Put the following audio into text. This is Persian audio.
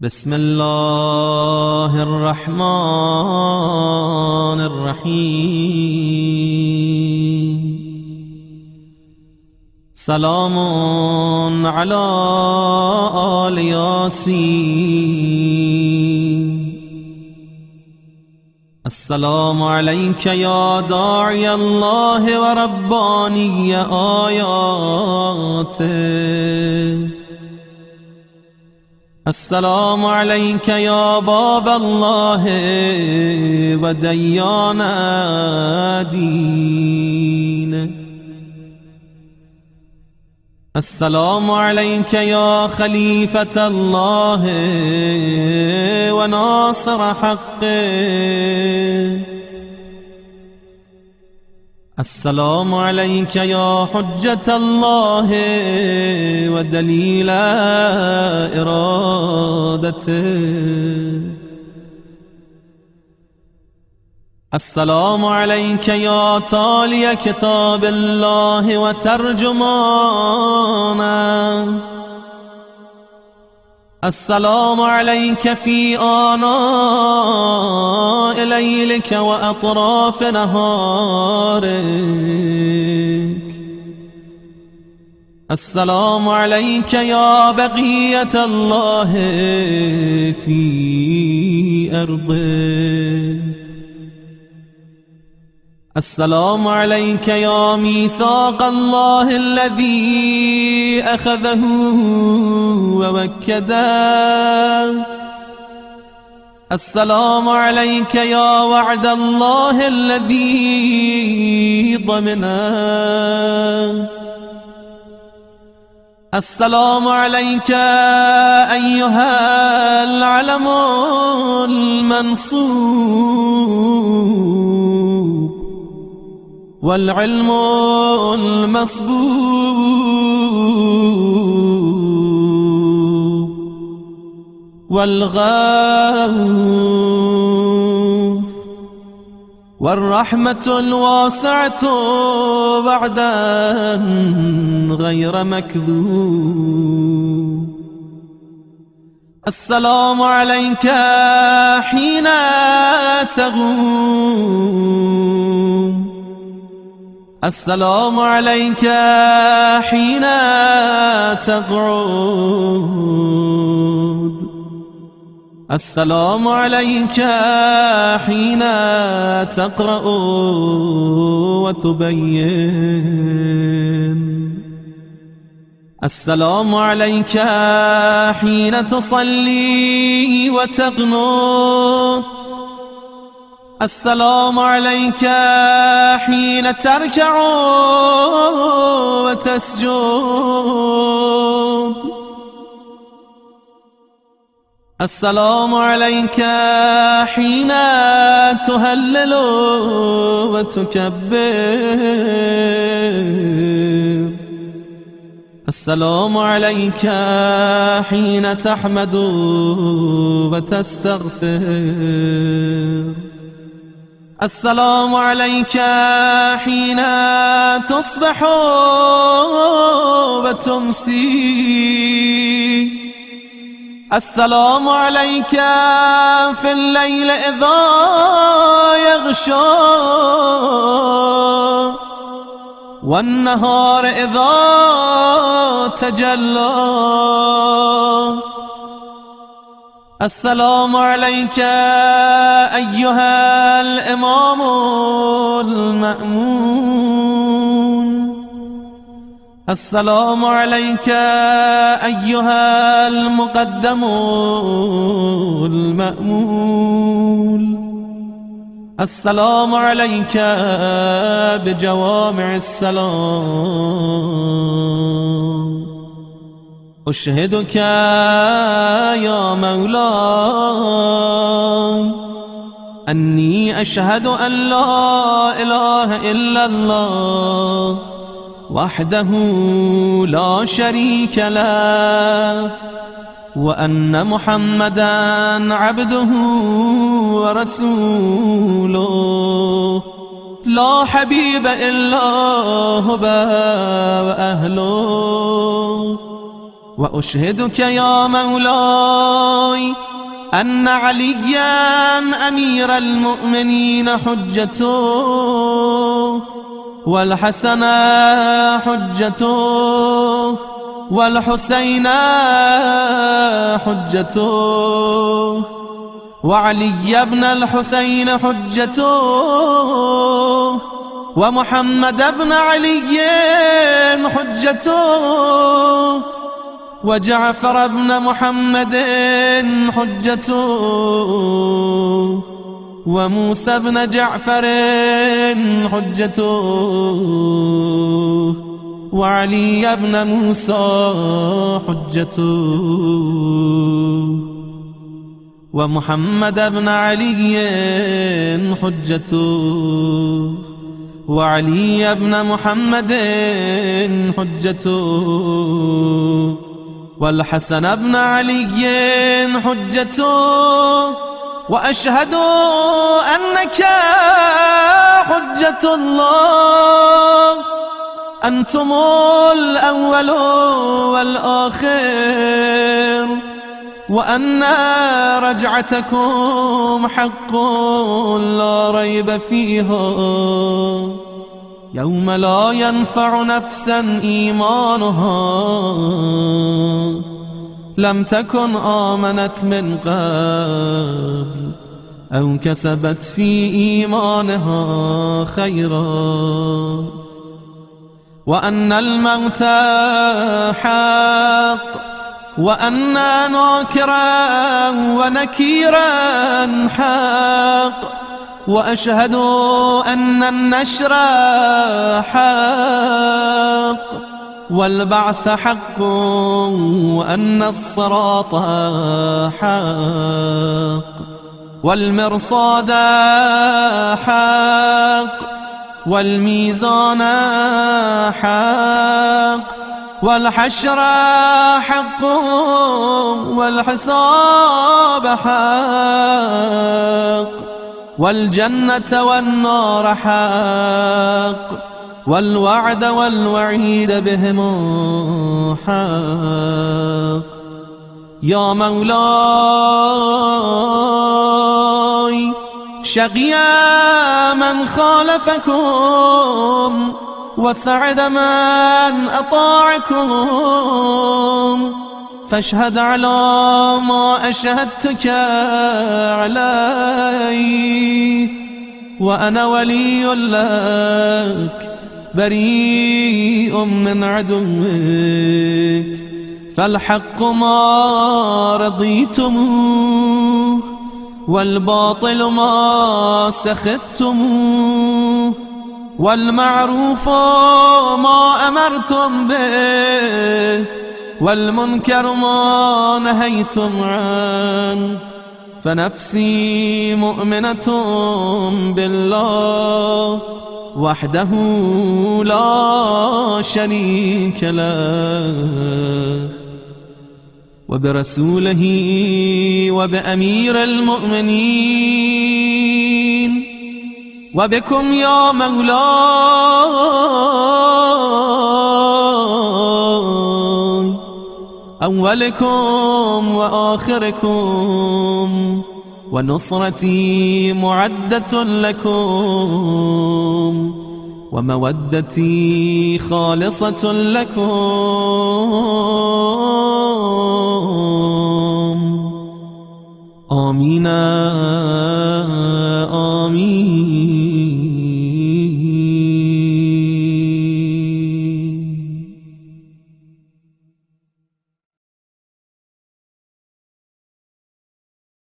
بسم الله الرحمن الرحيم. سلام على آل ياسين. السلام عليك يا داعي الله ورباني آياته. السلام عليك يا باب الله وديان دينه. السلام عليك يا خليفة الله وناصر حقه. السلام عليك يا حجة الله ودليل إرادته. السلام عليك يا تالي كتاب الله وترجمانه. السلام عليك في آناء ليلك وأطراف نهارك. السلام عليك يا بقية الله في أرضه. السلام عليك يا ميثاق الله الذي أخذه ووكده. السلام عليك يا وعد الله الذي ضمنه. السلام عليك أيها العلم المنصوب والعلم المصبوب والغوث والرحمة الواسعة وعدا غير مكذوب. السلام عليك حين تغوم. السلام عليك حين تقعد. السلام عليك حين تقرأ وتبين. السلام عليك حين تصلي وتقنط. السلام عليك حين تركع وتسجد. السلام عليك حين تهلل وتكبر. السلام عليك حين تحمد وتستغفر. السلام عليك حين تصبح وتمسي. السلام عليك في الليل إذا يغشى والنهار إذا تجلى. السلام عليك أيها الإمام المأمون. السلام عليك أيها المقدم المأمول. السلام عليك بجوامع السلام. أشهدك يا مولاي أني أشهد أن لا إله إلا الله وحده لا شريك له وأن محمدًا عبده ورسوله لا حبيب إلا هو وأهله. وأشهدك يا مولاي أن عليا أمير المؤمنين حجته، والحسن حجته، والحسين حجته، وعلي بن الحسين حجته، ومحمد بن علي حجته، وجعفر بن محمد حجته، وموسى بن جعفر حجته، وعلي بن موسى حجته، ومحمد بن علي حجته، وعلي بن محمد حجته، والحسن بن علي حجته، وأشهد أنك حجة الله، أنتم الأول والآخر، وأن رجعتكم حق لا ريب فيها، يوم لا ينفع نفسا إيمانها لم تكن آمنت من قبل أو كسبت في إيمانها خيرا، وأن الموت حق، وأن ناكرا ونكيرا حق، وأشهد أن النشر حق، والبعث حق، وأن الصراط حق، والمرصاد حق، والميزان حق، والحشر حق، والحساب حق، والجنة والنار حق، والوعد والوعيد بهم حق. يا مولاي شقي من خالفكم وسعد من أطاعكم، فاشهد على ما أشهدتك عليه، وأنا ولي لك بريء من عدوك، فالحق ما رضيتموه والباطل ما سخطتموه، والمعروف ما أمرتم به والمنكر ما نهيتم عنه، فنفسي مؤمنة بالله وحده لا شريك له، وبرسوله وبأمير المؤمنين وبكم يا مولاي، أولكم وآخركم، ونصرتي معدة لكم، ومودتي خالصة لكم. آمين.